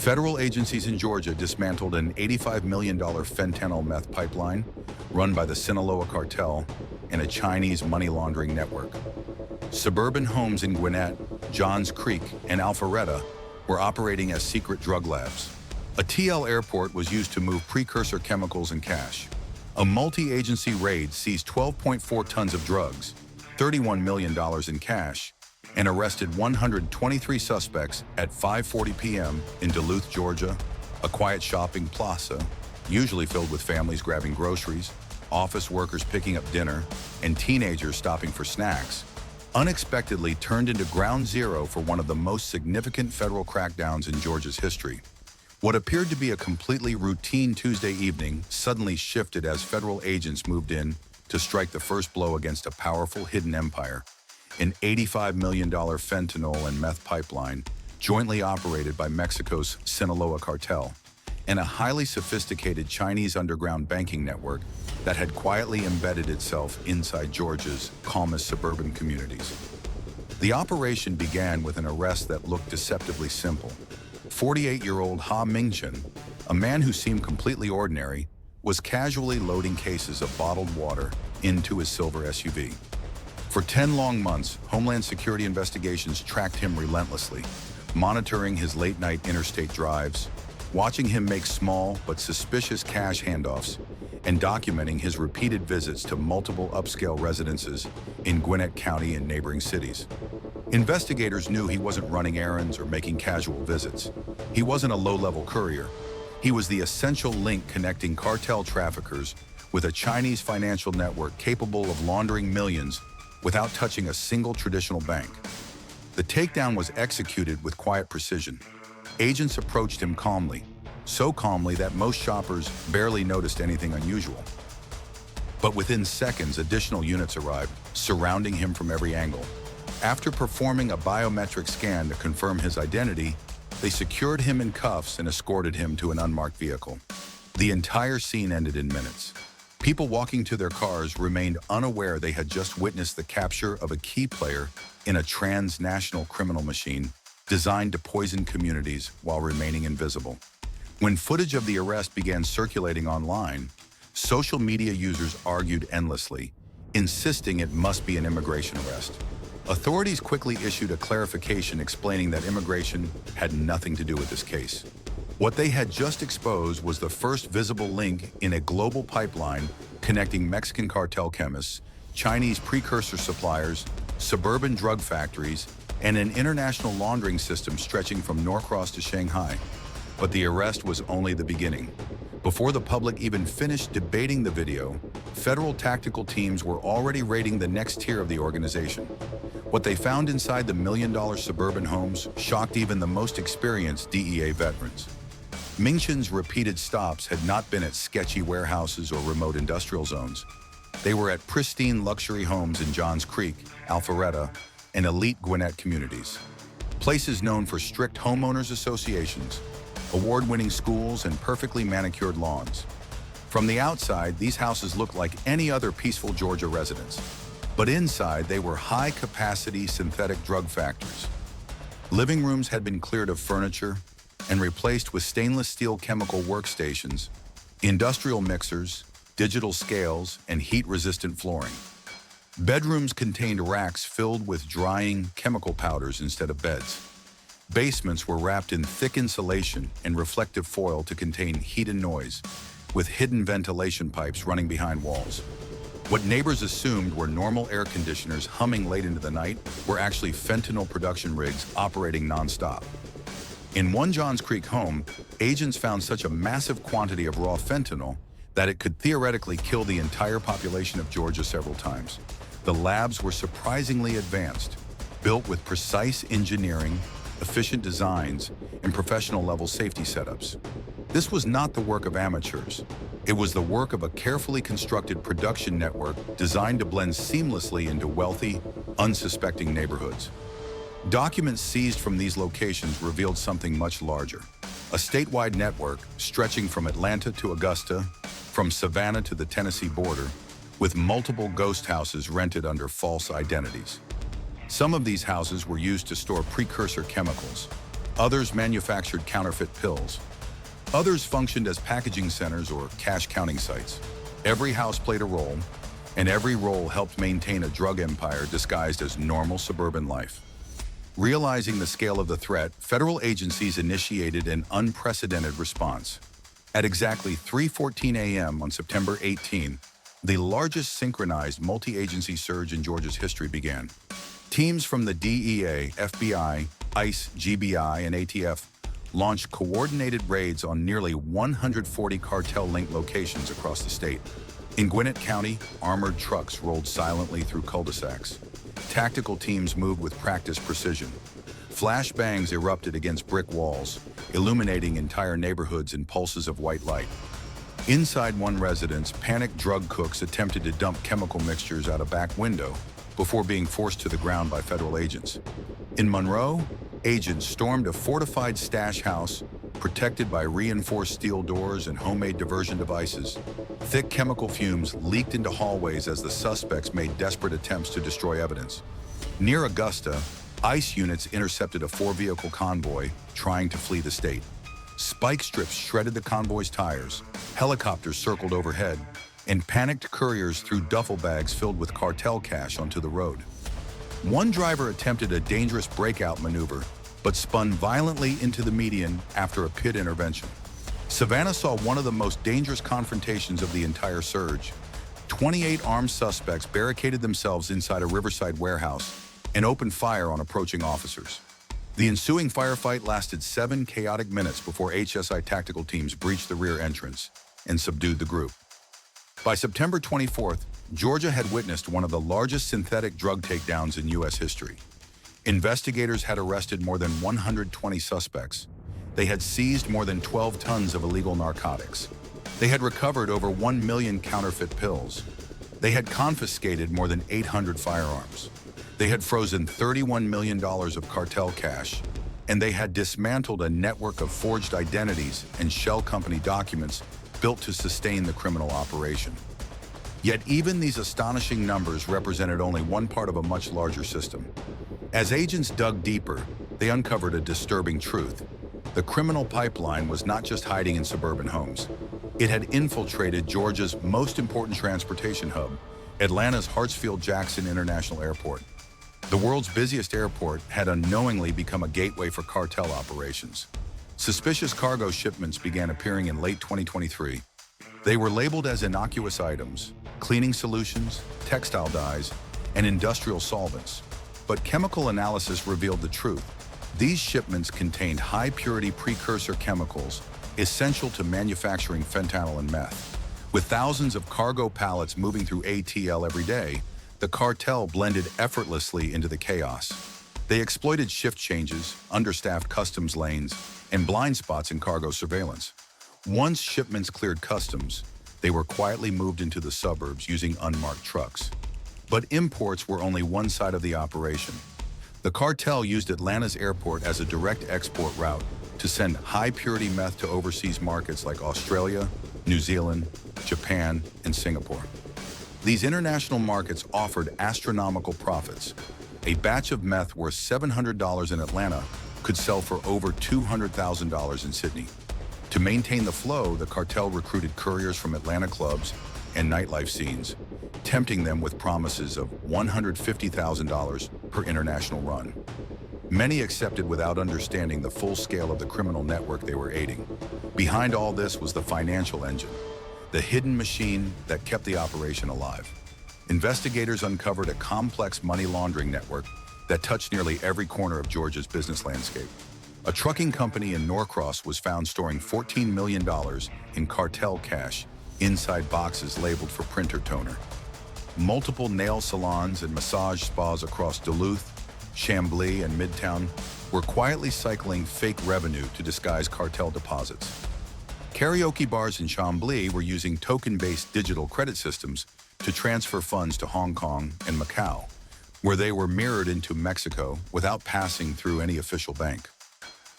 Federal agencies in Georgia dismantled an $85 million fentanyl meth pipeline run by the Sinaloa Cartel and a Chinese money laundering network. Suburban homes in Gwinnett, Johns Creek, and Alpharetta were operating as secret drug labs. A TL airport was used to move precursor chemicals and cash. A multi-agency raid seized 12.4 tons of drugs, $31 million in cash, and arrested 123 suspects at 5:40 p.m. in Duluth, Georgia, a quiet shopping plaza, usually filled with families grabbing groceries, office workers picking up dinner, and teenagers stopping for snacks, unexpectedly turned into ground zero for one of the most significant federal crackdowns in Georgia's history. What appeared to be a completely routine Tuesday evening suddenly shifted as federal agents moved in to strike the first blow against a powerful hidden empire, an $85 million fentanyl and meth pipeline jointly operated by Mexico's Sinaloa Cartel, and a highly sophisticated Chinese underground banking network that had quietly embedded itself inside Georgia's calmest suburban communities. The operation began with an arrest that looked deceptively simple. 48-year-old Ha Mingchen, a man who seemed completely ordinary, was casually loading cases of bottled water into his silver SUV. For 10 long months, Homeland Security investigations tracked him relentlessly, monitoring his late-night interstate drives, watching him make small but suspicious cash handoffs, and documenting his repeated visits to multiple upscale residences in Gwinnett County and neighboring cities. Investigators knew he wasn't running errands or making casual visits. He wasn't a low-level courier. He was the essential link connecting cartel traffickers with a Chinese financial network capable of laundering millions without touching a single traditional bank. The takedown was executed with quiet precision. Agents approached him calmly, so calmly that most shoppers barely noticed anything unusual. But within seconds, additional units arrived, surrounding him from every angle. After performing a biometric scan to confirm his identity, they secured him in cuffs and escorted him to an unmarked vehicle. The entire scene ended in minutes. People walking to their cars remained unaware they had just witnessed the capture of a key player in a transnational criminal machine designed to poison communities while remaining invisible. When footage of the arrest began circulating online, social media users argued endlessly, insisting it must be an immigration arrest. Authorities quickly issued a clarification explaining that immigration had nothing to do with this case. What they had just exposed was the first visible link in a global pipeline connecting Mexican cartel chemists, Chinese precursor suppliers, suburban drug factories, and an international laundering system stretching from Norcross to Shanghai. But the arrest was only the beginning. Before the public even finished debating the video, federal tactical teams were already raiding the next tier of the organization. What they found inside the million-dollar suburban homes shocked even the most experienced DEA veterans. Mingchen's repeated stops had not been at sketchy warehouses or remote industrial zones. They were at pristine luxury homes in Johns Creek, Alpharetta, and elite Gwinnett communities. Places known for strict homeowners associations, award-winning schools, and perfectly manicured lawns. From the outside, these houses looked like any other peaceful Georgia residence. But inside, they were high-capacity synthetic drug factories. Living rooms had been cleared of furniture and replaced with stainless steel chemical workstations, industrial mixers, digital scales, and heat-resistant flooring. Bedrooms contained racks filled with drying chemical powders instead of beds. Basements were wrapped in thick insulation and reflective foil to contain heat and noise, with hidden ventilation pipes running behind walls. What neighbors assumed were normal air conditioners humming late into the night were actually fentanyl production rigs operating nonstop. In one Johns Creek home, agents found such a massive quantity of raw fentanyl that it could theoretically kill the entire population of Georgia several times. The labs were surprisingly advanced, built with precise engineering, efficient designs, and professional-level safety setups. This was not the work of amateurs. It was the work of a carefully constructed production network designed to blend seamlessly into wealthy, unsuspecting neighborhoods. Documents seized from these locations revealed something much larger. A statewide network stretching from Atlanta to Augusta, from Savannah to the Tennessee border, with multiple ghost houses rented under false identities. Some of these houses were used to store precursor chemicals. Others manufactured counterfeit pills. Others functioned as packaging centers or cash counting sites. Every house played a role, and every role helped maintain a drug empire disguised as normal suburban life. Realizing the scale of the threat, federal agencies initiated an unprecedented response. At exactly 3:14 a.m. on September 18, the largest synchronized multi-agency surge in Georgia's history began. Teams from the DEA, FBI, ICE, GBI, and ATF launched coordinated raids on nearly 140 cartel-linked locations across the state. In Gwinnett County, armored trucks rolled silently through cul-de-sacs. Tactical teams moved with practiced precision. Flashbangs erupted against brick walls, illuminating entire neighborhoods in pulses of white light. Inside one residence, panicked drug cooks attempted to dump chemical mixtures out a back window before being forced to the ground by federal agents. In Monroe, agents stormed a fortified stash house protected by reinforced steel doors and homemade diversion devices. Thick chemical fumes leaked into hallways as the suspects made desperate attempts to destroy evidence. Near Augusta, ICE units intercepted a 4-vehicle convoy trying to flee the state. Spike strips shredded the convoy's tires, helicopters circled overhead, and panicked couriers threw duffel bags filled with cartel cash onto the road. One driver attempted a dangerous breakout maneuver, but spun violently into the median after a pit intervention. Savannah saw one of the most dangerous confrontations of the entire surge. 28 armed suspects barricaded themselves inside a riverside warehouse and opened fire on approaching officers. The ensuing firefight lasted 7 chaotic minutes before HSI tactical teams breached the rear entrance and subdued the group. By September 24th, Georgia had witnessed one of the largest synthetic drug takedowns in U.S. history. Investigators had arrested more than 120 suspects. They had seized more than 12 tons of illegal narcotics. They had recovered over 1 million counterfeit pills. They had confiscated more than 800 firearms. They had frozen $31 million of cartel cash, and they had dismantled a network of forged identities and shell company documents built to sustain the criminal operation. Yet even these astonishing numbers represented only one part of a much larger system. As agents dug deeper, they uncovered a disturbing truth. The criminal pipeline was not just hiding in suburban homes. It had infiltrated Georgia's most important transportation hub, Atlanta's Hartsfield-Jackson International Airport. The world's busiest airport had unknowingly become a gateway for cartel operations. Suspicious cargo shipments began appearing in late 2023. They were labeled as innocuous items, cleaning solutions, textile dyes, and industrial solvents. But chemical analysis revealed the truth. These shipments contained high-purity precursor chemicals essential to manufacturing fentanyl and meth. With thousands of cargo pallets moving through ATL every day, the cartel blended effortlessly into the chaos. They exploited shift changes, understaffed customs lanes, and blind spots in cargo surveillance. Once shipments cleared customs, they were quietly moved into the suburbs using unmarked trucks. But imports were only one side of the operation. The cartel used Atlanta's airport as a direct export route to send high-purity meth to overseas markets like Australia, New Zealand, Japan, and Singapore. These international markets offered astronomical profits. A batch of meth worth $700 in Atlanta could sell for over $200,000 in Sydney. To maintain the flow, the cartel recruited couriers from Atlanta clubs and nightlife scenes, tempting them with promises of $150,000 per international run. Many accepted without understanding the full scale of the criminal network they were aiding. Behind all this was the financial engine, the hidden machine that kept the operation alive. Investigators uncovered a complex money laundering network that touched nearly every corner of Georgia's business landscape. A trucking company in Norcross was found storing $14 million in cartel cash inside boxes labeled for printer toner. Multiple nail salons and massage spas across Duluth, Chamblee, and Midtown were quietly cycling fake revenue to disguise cartel deposits. Karaoke bars in Chamblee were using token-based digital credit systems to transfer funds to Hong Kong and Macau, where they were mirrored into Mexico without passing through any official bank.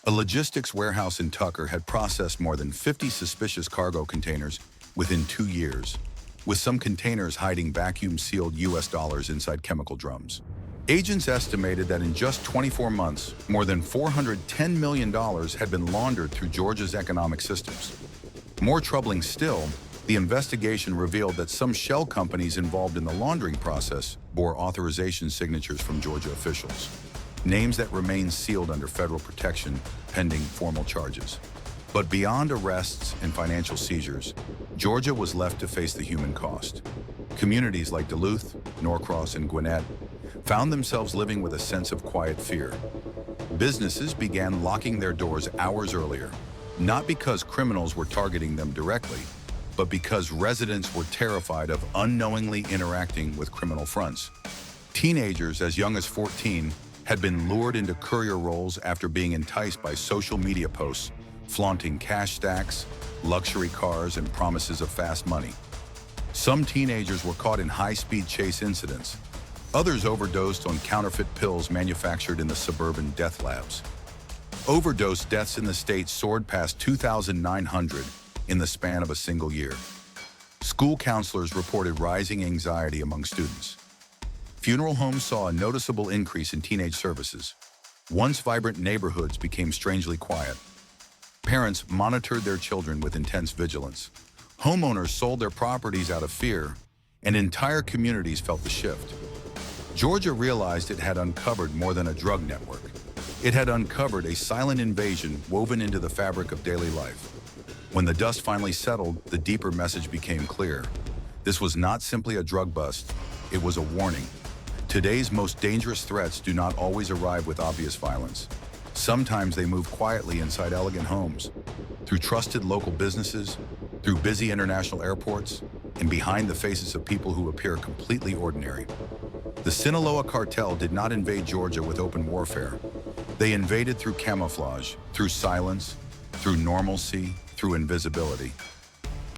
A logistics warehouse in Tucker had processed more than 50 suspicious cargo containers within 2 years, with some containers hiding vacuum-sealed US dollars inside chemical drums. Agents estimated that in just 24 months, more than $410 million had been laundered through Georgia's economic systems. More troubling still, the investigation revealed that some shell companies involved in the laundering process bore authorization signatures from Georgia officials, names that remain sealed under federal protection pending formal charges. But beyond arrests and financial seizures, Georgia was left to face the human cost. Communities like Duluth, Norcross, and Gwinnett found themselves living with a sense of quiet fear. Businesses began locking their doors hours earlier, not because criminals were targeting them directly, but because residents were terrified of unknowingly interacting with criminal fronts. Teenagers as young as 14 had been lured into courier roles after being enticed by social media posts, flaunting cash stacks, luxury cars, and promises of fast money. Some teenagers were caught in high-speed chase incidents. Others overdosed on counterfeit pills manufactured in the Suburban death labs. Overdose deaths in the state soared past 2,900 in the span of a single year. School counselors reported rising anxiety among students. Funeral homes saw a noticeable increase in teenage services. Once vibrant neighborhoods became strangely quiet. Parents monitored their children with intense vigilance. Homeowners sold their properties out of fear, and entire communities felt the shift. Georgia realized it had uncovered more than a drug network. It had uncovered a silent invasion woven into the fabric of daily life. When the dust finally settled, the deeper message became clear. This was not simply a drug bust, it was a warning. Today's most dangerous threats do not always arrive with obvious violence. Sometimes they move quietly inside elegant homes, through trusted local businesses, through busy international airports, and behind the faces of people who appear completely ordinary. The Sinaloa Cartel did not invade Georgia with open warfare. They invaded through camouflage, through silence, through normalcy, through invisibility.